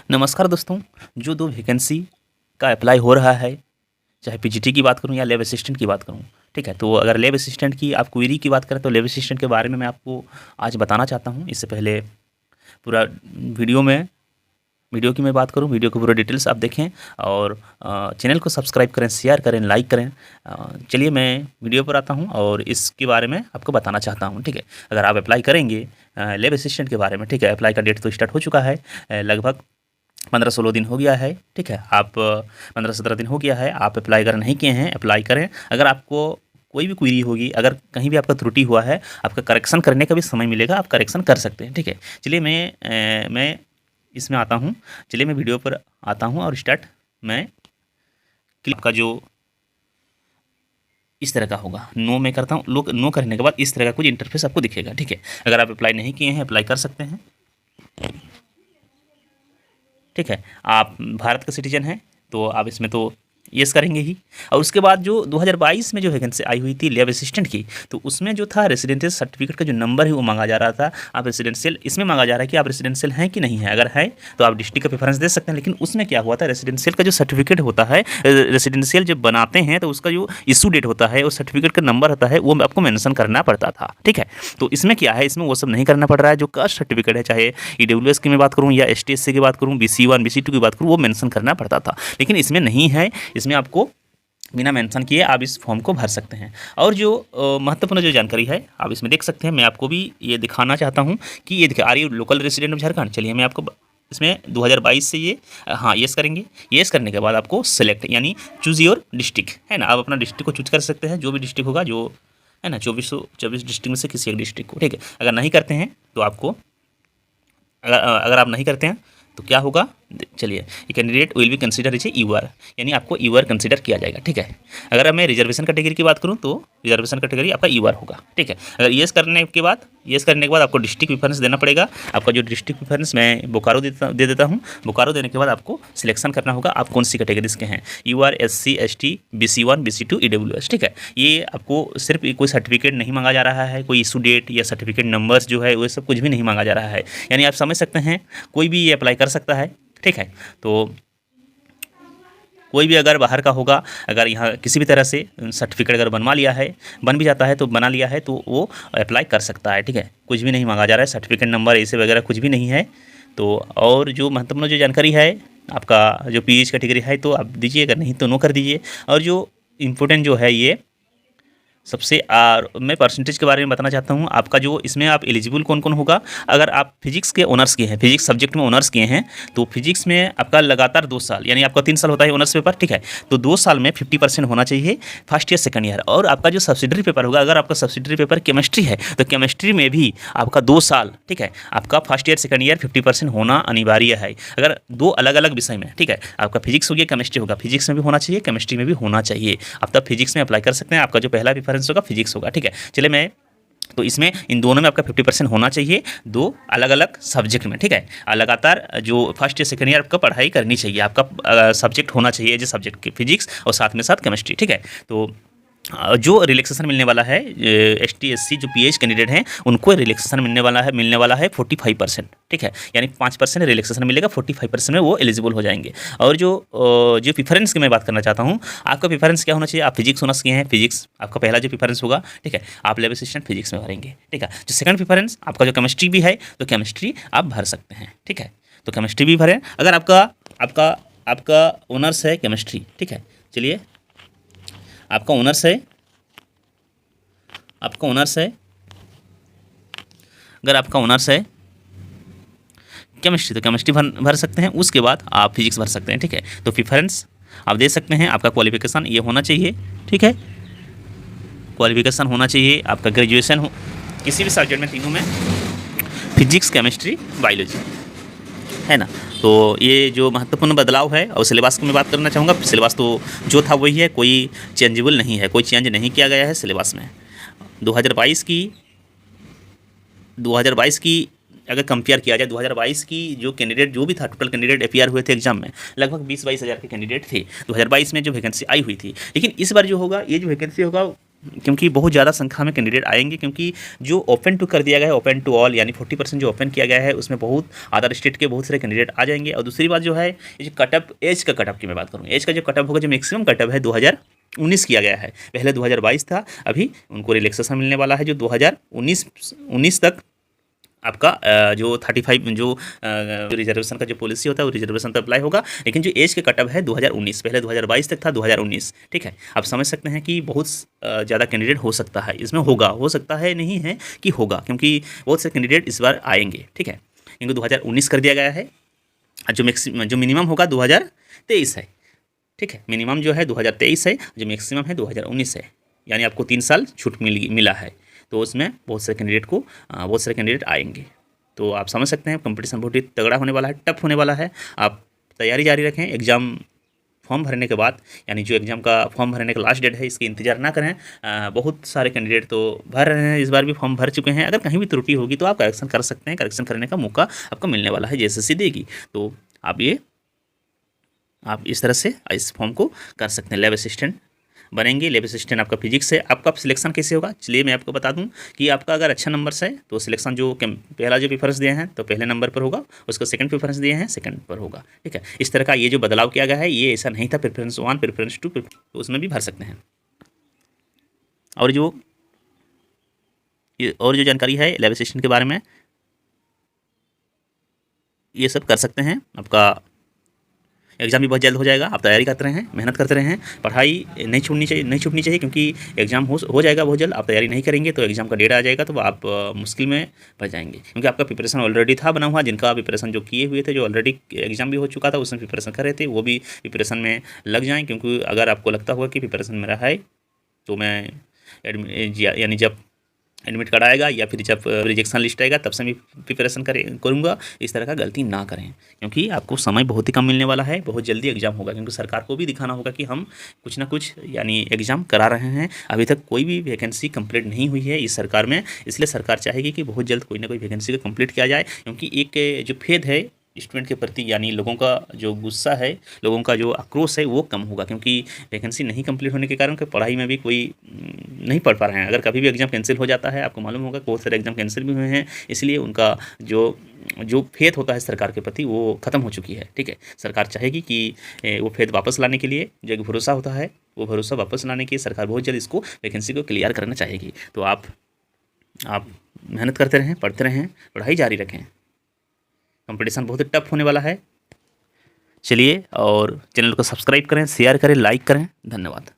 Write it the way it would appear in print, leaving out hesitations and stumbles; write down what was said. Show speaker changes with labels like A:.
A: नमस्कार दोस्तों। जो दो वैकेंसी का अप्लाई हो रहा है, चाहे पीजीटी की बात करूं या लैब असिस्टेंट की बात करूं, ठीक है। तो अगर लैब असिस्टेंट की आप क्वेरी की बात करें तो लैब असिस्टेंट के बारे में मैं आपको आज बताना चाहता हूं। इससे पहले पूरा वीडियो की मैं बात करूं, वीडियो को पूरा डिटेल्स आप देखें और चैनल को सब्सक्राइब करें, शेयर करें, लाइक करें। चलिए मैं वीडियो पर आता हूं और इसके बारे में आपको बताना चाहता हूं, ठीक है। अगर आप अप्लाई करेंगे लैब असिस्टेंट के बारे में, ठीक है, अप्लाई का डेट तो स्टार्ट हो चुका है, लगभग 15-16 दिन हो गया है, ठीक है। आप 15-17 दिन हो गया है, आप अप्लाई अगर नहीं किए हैं अप्लाई करें। अगर आपको कोई भी क्वेरी होगी, अगर कहीं भी आपका त्रुटि हुआ है, आपका करेक्शन करने का भी समय मिलेगा, आप करेक्शन कर सकते हैं, ठीक है। चलिए मैं इसमें आता हूँ, चलिए मैं वीडियो पर आता हूँ और स्टार्ट मैं क्लिप का जो इस तरह का होगा, नो मैं करता हूँ। लोग नो करने के बाद इस तरह का कुछ इंटरफेस आपको दिखेगा, ठीक है। अगर आप अप्लाई नहीं किए हैं अप्लाई कर सकते हैं, ठीक है। आप भारत का सिटीजन हैं तो आप इसमें तो यस करेंगे ही। और उसके बाद जो 2022 में जो वैकेंसी आई हुई थी लैब असिस्टेंट की, तो उसमें जो था रेसिडेंशियल सर्टिफिकेट का जो नंबर है वो मांगा जा रहा था। आप रेसिडेंशियल, इसमें मांगा जा रहा है कि आप रेसिडेंशियल हैं कि नहीं है। अगर है तो आप डिस्ट्रिक्ट का प्रेफरेंस दे सकते हैं। लेकिन उसमें क्या हुआ था, रेसिडेंशियल का जो सर्टिफिकेट होता है, रेसिडेंशियल जब बनाते हैं तो उसका जो इशू डेट होता है, उस सर्टिफिकेट का नंबर होता है, वो आपको मेंशन करना पड़ता था, ठीक है। तो इसमें क्या है, इसमें वो सब नहीं करना पड़ रहा है। जो कास्ट सर्टिफिकेट है, चाहे ईडब्ल्यूएस की मैं बात करूँ या ST/SC की बात करूँ, BC1 BC2 की बात करूँ, वो मेंशन करना पड़ता था। लेकिन इसमें नहीं है, इसमें आपको बिना मेंशन किए आप इस फॉर्म को भर सकते हैं। और जो महत्वपूर्ण जो जानकारी है आप इसमें देख सकते हैं। मैं आपको भी ये दिखाना चाहता हूँ कि ये देखिए, are you local resident of Jharkhand. चलिए मैं आपको इसमें 2022 से ये हाँ येस करेंगे। येस करने के बाद आपको सेलेक्ट यानी चूज़ योर डिस्ट्रिक्ट, है ना। आप अपना डिस्ट्रिक्ट को चूज कर सकते हैं, जो भी डिस्ट्रिक्ट होगा, जो है ना, 24 डिस्ट्रिक्ट में से किसी एक डिस्ट्रिक्ट को, ठीक है। अगर नहीं करते हैं तो आपको, अगर आप नहीं करते हैं तो क्या होगा, चलिए, ये candidate will be consider is ever, यानी आपको ईवर कंसीडर किया जाएगा, ठीक है। अगर मैं रिजर्वेशन कैटेगरी की बात करूं तो रिजर्वेशन कैटेगरी आपका ईवर होगा, ठीक है। अगर येस करने के बाद आपको डिस्ट्रिक्ट प्रेफरेंस देना पड़ेगा। आपका जो डिस्ट्रिक्ट प्रेफरेंस मैं बोकारो दे देता हूँ। बोकारो देने के बाद आपको सिलेक्शन करना होगा आप कौन सी कैटेगरीज के हैं, ईवर, SC ST BC1 BC2 EWS, ठीक है। ये आपको सिर्फ कोई सर्टिफिकेट नहीं मांगा जा रहा है, कोई इशू डेट या सर्टिफिकेट नंबर्स जो है वो सब कुछ भी नहीं मांगा जा रहा है। यानी आप समझ सकते हैं कोई भी ये अप्लाई कर सकता है, ठीक है। तो कोई भी अगर बाहर का होगा, अगर यहाँ किसी भी तरह से सर्टिफिकेट अगर बनवा लिया है, बन भी जाता है तो बना लिया है तो वो अप्लाई कर सकता है, ठीक है। कुछ भी नहीं मांगा जा रहा है, सर्टिफिकेट नंबर ऐसे वगैरह कुछ भी नहीं है। तो और जो महत्वपूर्ण जो जानकारी है, आपका जो PH कैटेगरी है तो आप दीजिए, अगर नहीं तो नो कर दीजिए। और जो इम्पोर्टेंट जो है ये सबसे मैं परसेंटेज के बारे में बताना चाहता हूँ। आपका जो इसमें आप एलिजिबल कौन कौन होगा, अगर आप फिजिक्स के ऑनर्स किए हैं, फिजिक्स सब्जेक्ट में ऑनर्स किए हैं, तो फिजिक्स में आपका लगातार 2 साल, यानी आपका 3 साल होता है ऑनर्स पेपर, ठीक है। तो 2 साल में 50% होना चाहिए फर्स्ट ईयर सेकंड ईयर। और आपका जो सब्सिडरी पेपर होगा, अगर आपका सब्सिडरी पेपर केमिस्ट्री है तो केमिस्ट्री में भी आपका 2 साल, ठीक है, आपका फर्स्ट ईयर सेकंड ईयर 50% होना अनिवार्य है। अगर 2 अलग अलग विषय में, ठीक है, आपका फिजिक्स हो गया, केमिस्ट्री होगा, फिजिक्स में भी होना चाहिए, केमिस्ट्री में भी होना चाहिए। आप तब फिजिक्स में अप्लाई कर सकते हैं। आपका जो पहला प्रेफरेंस होगा फिजिक्स होगा, ठीक है। चलिए मैं तो इसमें इन दोनों में आपका 50% होना चाहिए, 2 अलग अलग सब्जेक्ट में, ठीक है। लगातार जो फर्स्ट ईयर सेकंड ईयर आपका पढ़ाई करनी चाहिए, आपका सब्जेक्ट होना चाहिए जो सब्जेक्ट के फिजिक्स और साथ में साथ केमिस्ट्री, ठीक है। तो जो रिलैक्सेशन मिलने वाला है, ST/SC जो PH कैंडिडेट हैं उनको रिलैक्सेशन मिलने वाला है 45%, ठीक है। यानी 5% रिलैक्सेशन मिलेगा, 45% में वो एलिजिबल हो जाएंगे। और जो प्रेफरेंस की मैं बात करना चाहता हूँ, आपका प्रेफरेंस क्या होना चाहिए। आप फिजिक्स ऑनर्स किए हैं, फिजिक्स आपका पहला जो प्रेफरेंस होगा, ठीक है, आप लैब असिस्टेंट फिजिक्स में भरेंगे, ठीक है। जो सेकंड प्रेफरेंस आपका जो केमिस्ट्री भी है तो केमिस्ट्री आप भर सकते हैं, ठीक है। तो केमिस्ट्री भी भरें अगर आपका ऑनर्स है केमिस्ट्री, ठीक है। चलिए आपका ऑनर्स है अगर आपका ऑनर्स है केमिस्ट्री तो केमिस्ट्री भर सकते हैं। उसके बाद आप फिजिक्स भर सकते हैं, ठीक है। तो प्रेफरेंस आप दे सकते हैं। आपका क्वालिफिकेशन ये होना चाहिए, ठीक है, क्वालिफिकेशन होना चाहिए आपका ग्रेजुएशन हो किसी भी सब्जेक्ट में, तीनों में, फिजिक्स केमिस्ट्री बायोलॉजी, है ना। तो ये जो महत्वपूर्ण बदलाव है, और सिलेबस की मैं बात करना चाहूँगा। सिलेबस तो जो था वही है, कोई चेंजेबल नहीं है, कोई चेंज नहीं किया गया है सिलेबस में। 2022 की अगर कंपेयर किया जाए, 2022 की जो कैंडिडेट जो भी था, टोटल कैंडिडेट अपीयर हुए थे एग्जाम में, लगभग 20-22 हज़ार के कैंडिडेट थे 2022 में जो वैकेंसी आई हुई थी। लेकिन इस बार जो होगा, ये जो वैकेंसी होगा क्योंकि बहुत ज़्यादा संख्या में कैंडिडेट आएंगे, क्योंकि जो ओपन टू कर दिया गया है, ओपन टू ऑल यानी 40% जो ओपन किया गया है, उसमें बहुत अदर स्टेट के बहुत सारे कैंडिडेट आ जाएंगे। और दूसरी बात जो है, ये जो कटअप एज का कटअप की मैं बात करूँ, एज का जो कटअप होगा, जो मैक्सिमम कटअप है 2019 किया गया है, पहले 2022 था, अभी उनको रिलैक्सेशन मिलने वाला है जो 2019 तक आपका जो 35 जो रिजर्वेशन का जो पॉलिसी होता है वो रिजर्वेशन पर अप्लाई होगा। लेकिन जो एज के कटअप है 2019, पहले 2022 तक था, 2019, ठीक है। आप समझ सकते हैं कि बहुत ज़्यादा कैंडिडेट हो सकता है इसमें, होगा, हो सकता है नहीं है कि होगा, क्योंकि बहुत से कैंडिडेट इस बार आएंगे, ठीक है। इनको 2019 कर दिया गया है, जो मिनिमम होगा 2023 है, ठीक है। मिनिमम जो है 2023 है, जो मैक्सिमम है 2019 है, यानी आपको 3 साल छूट मिला है। तो उसमें बहुत सारे कैंडिडेट आएंगे। तो आप समझ सकते हैं कंपटीशन बहुत ही तगड़ा होने वाला है, टफ होने वाला है। आप तैयारी जारी रखें। एग्ज़ाम फॉर्म भरने के बाद, यानी जो एग्ज़ाम का फॉर्म भरने का लास्ट डेट है, इसकी इंतजार ना करें। बहुत सारे कैंडिडेट तो भर रहे हैं, इस बार भी फॉर्म भर चुके हैं। अगर कहीं भी त्रुटि होगी तो आप करेक्शन कर सकते हैं, करेक्शन करने का मौका आपको मिलने वाला है, JSSC देगी। तो आप इस तरह से इस फॉर्म को कर सकते हैं। लैब असिस्टेंट बनेंगे, लैब असिस्टेंट आपका फिजिक्स है। आपका सिलेक्शन कैसे होगा, चलिए मैं आपको बता दूं कि आपका अगर अच्छा नंबर है तो सिलेक्शन जो पहला जो प्रेफरेंस दिए हैं तो पहले नंबर पर होगा, उसको सेकंड प्रेफरेंस दिए हैं सेकंड पर होगा, ठीक है। इस तरह का ये जो बदलाव किया गया है, ये ऐसा नहीं था प्रेफरेंस 1 प्रेफरेंस 2, तो उसमें भी भर सकते हैं। और जो जानकारी है लैब असिस्टेंट के बारे में, ये सब कर सकते हैं। आपका एग्ज़ाम भी बहुत जल्द हो जाएगा। आप तैयारी करते रहें, मेहनत करते रहें, पढ़ाई नहीं छूटनी चाहिए, क्योंकि एग्ज़ाम हो जाएगा बहुत जल्द। आप तैयारी नहीं करेंगे तो एग्ज़ाम का डेट आ जाएगा तो आप मुश्किल में फंस जाएंगे, क्योंकि आपका प्रिपरेशन ऑलरेडी था बना हुआ। जिनका प्रिपरेशन जो किए हुए थे, जो ऑलरेडी एग्ज़ाम भी हो चुका था, उसमें प्रिपरेशन कर रहे थे, वो भी प्रिपरेशन में लग जाएँ। क्योंकि अगर आपको लगता होगा कि प्रिपरेशन मेरा है तो मैं यानी जब एडमिट कार्ड आएगा या फिर जब रिजेक्शन लिस्ट आएगा तब से मैं प्रिपरेशन करूँगा, इस तरह का गलती ना करें, क्योंकि आपको समय बहुत ही कम मिलने वाला है। बहुत जल्दी एग्ज़ाम होगा, क्योंकि सरकार को भी दिखाना होगा कि हम कुछ ना कुछ यानी एग्ज़ाम करा रहे हैं। अभी तक कोई भी वैकेंसी कंप्लीट नहीं हुई है इस सरकार में, इसलिए सरकार चाहेगी कि बहुत जल्द कोई ना कोई वैकेंसी को कंप्लीट किया जाए। क्योंकि एक जो फेद है स्टूडेंट के प्रति, यानी लोगों का जो गुस्सा है, लोगों का जो आक्रोश है, वो कम होगा। क्योंकि वैकेंसी नहीं कंप्लीट होने के कारण पढ़ाई में भी कोई नहीं पढ़ पा रहे हैं। अगर कभी भी एग्ज़ाम कैंसिल हो जाता है, आपको मालूम होगा बहुत सारे एग्ज़ाम कैंसिल भी हुए हैं, इसलिए उनका जो फेथ होता है सरकार के प्रति वो ख़त्म हो चुकी है, ठीक है। सरकार चाहेगी कि वो फेथ वापस लाने के लिए, जो एक भरोसा होता है, वो भरोसा वापस लाने के लिए सरकार बहुत जल्द इसको वैकेंसी को क्लियर करना चाहेगी। तो आप मेहनत करते रहें, पढ़ते रहें, पढ़ाई जारी रखें। कंपटीशन बहुत टफ होने वाला है। चलिए, और चैनल को सब्सक्राइब करें, शेयर करें, लाइक करें। धन्यवाद।